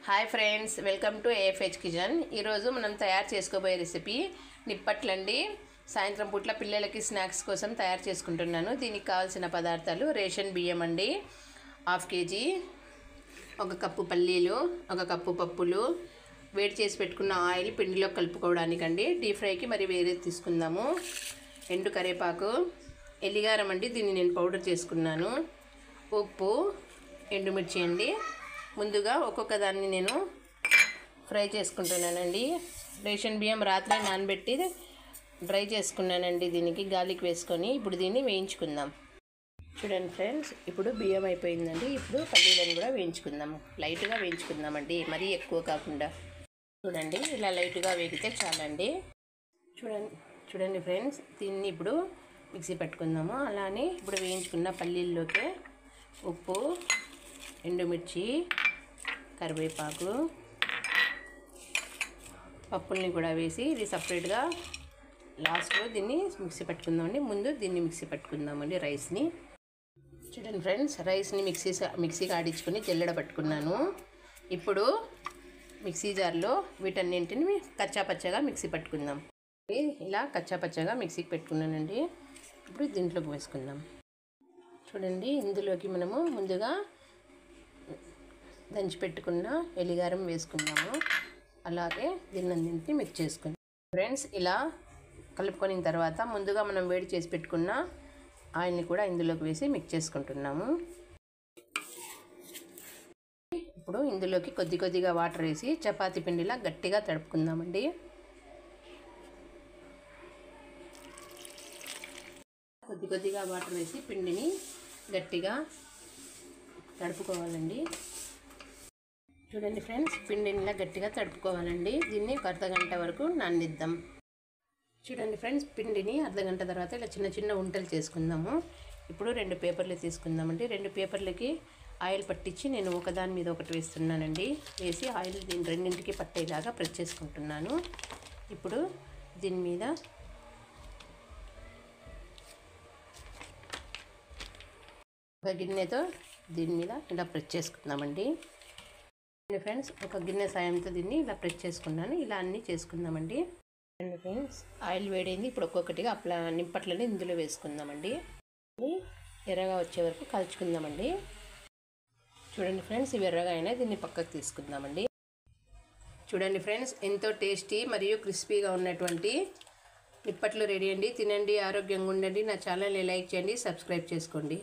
Hi friends, welcome to AFH kitchen. ఈరోజు మనం తయారు చేసుకోబోయే రెసిపీ నిప్పట్లండి. సాయంత్రం పూట్ల పిల్లలకి స్నాక్స్ కోసం తయారు చేసుకుంటున్నాను. దీనికి కావాల్సిన పదార్థాలు: రేషన్ బియ్యం అండి 1/2 kg, 1 కప్పు పల్లీలు, 1 కప్పు పప్పులు, వేడి చేసి పెట్టుకున్న ఆయిల్ పిండిలో కలుపుకోవడానికండి. డీప్ ఫ్రైకి మరి వేరే తీసుకుందాము. ఎండు కరివేపాకు, ఎల్లిగారం అండి, దీన్ని నేను పౌడర్ చేసుకున్నాను. ఉప్పు, ఎండుమిర్చి అండి. ముందుగా ఒక్కొక్క దాన్ని నేను ఫ్రై చేసుకుంటున్నానండి. రేషన్ బియ్యం రాత్రి నానబెట్టి డ్రై చేసుకున్నానండి. దీనికి గార్లిక్ వేసుకొని ఇప్పుడు దీన్ని వేయించుకుందాం. చూడండి ఫ్రెండ్స్, ఇప్పుడు బియ్యం అయిపోయిందండి. ఇప్పుడు పల్లీలను కూడా వేయించుకుందాము. లైట్గా వేయించుకుందామండి, మరీ ఎక్కువ కాకుండా. చూడండి, ఇలా లైట్గా వేగితే చాలండి. చూడండి ఫ్రెండ్స్, దీన్ని ఇప్పుడు మిక్సీ పెట్టుకుందాము. అలానే ఇప్పుడు వేయించుకున్న పల్లీల్లోకి ఉప్పు, ఎండుమిర్చి, కరివేపాకు, పప్పుల్ని కూడా వేసి ఇది సపరేట్గా లాస్ట్లో దీన్ని మిక్సీ పెట్టుకుందామండి. ముందు దీన్ని మిక్సీ పెట్టుకుందామండి రైస్ని. చూడండి ఫ్రెండ్స్, రైస్ని మిక్సీకి ఆడించుకొని జల్లెడ పట్టుకున్నాను. ఇప్పుడు మిక్సీ జార్లో వీటన్నింటిని కచ్చాపచ్చగా మిక్సీ పట్టుకుందాం. ఇలా కచ్చాపచ్చగా మిక్సీకి పెట్టుకున్నానండి. ఇప్పుడు దీంట్లోకి వేసుకుందాం. చూడండి, ఇందులోకి మనము ముందుగా దంచి పెట్టుకున్న ఎల్లిగారం వేసుకుందాము. అలాగే దీన్నంటిని మిక్స్ చేసుకుందాం. ఫ్రెండ్స్, ఇలా కలుపుకొని తర్వాత ముందుగా మనం వేడి చేసి పెట్టుకున్న ఆయిల్ని కూడా ఇందులోకి వేసి మిక్స్ చేసుకుంటున్నాము. ఇప్పుడు ఇందులోకి కొద్దిగా వాటర్ వేసి చపాతీ పిండిలా గట్టిగా తడుపుకుందామండి. కొద్దిగా వాటర్ వేసి పిండిని గట్టిగా తడుపుకోవాలండి. చూడండి ఫ్రెండ్స్, పిండిని ఇలా గట్టిగా తడుపుకోవాలండి. దీన్ని ఒక అర్ధగంట వరకు నాననిద్దాం. చూడండి ఫ్రెండ్స్, పిండిని అర్ధగంట తర్వాత ఇలా చిన్న ఉంటలు చేసుకుందాము. ఇప్పుడు 2 పేపర్లు తీసుకుందామండి. 2 పేపర్లకి ఆయిల్ పట్టించి నేను ఒకదాని మీద ఒకటి వేస్తున్నానండి. వేసి ఆయిల్ దీని రెండింటికి పట్టేలాగా ప్రెస్ చేసుకుంటున్నాను. ఇప్పుడు దీని మీద ఒక గిన్నెతో దీని మీద ఇలా ప్రెస్ చేసుకుందామండి. ఫ్రెండ్స్, ఒక గిన్నె సాయంతో దీన్ని ఇలా ప్రెస్ చేసుకున్నాను. ఇలా అన్నీ చేసుకుందామండి. ఫ్రెండ్స్, ఆయిల్ వేడైంది. ఇప్పుడు ఒక్కొక్కటిగా నిప్పట్లని ఇందులో వేసుకుందామండి. ఎర్రగా వచ్చే వరకు కాల్చుకుందామండి. చూడండి ఫ్రెండ్స్, ఇవి ఎర్రగా అయినా దీన్ని పక్కకు తీసుకుందామండి. చూడండి ఫ్రెండ్స్, ఎంతో టేస్టీ మరియు క్రిస్పీగా ఉన్నటువంటి నిప్పట్లు రెడీ అండి. తినండి, ఆరోగ్యంగా ఉండండి. నా ఛానల్ని లైక్ చేయండి, సబ్స్క్రైబ్ చేసుకోండి.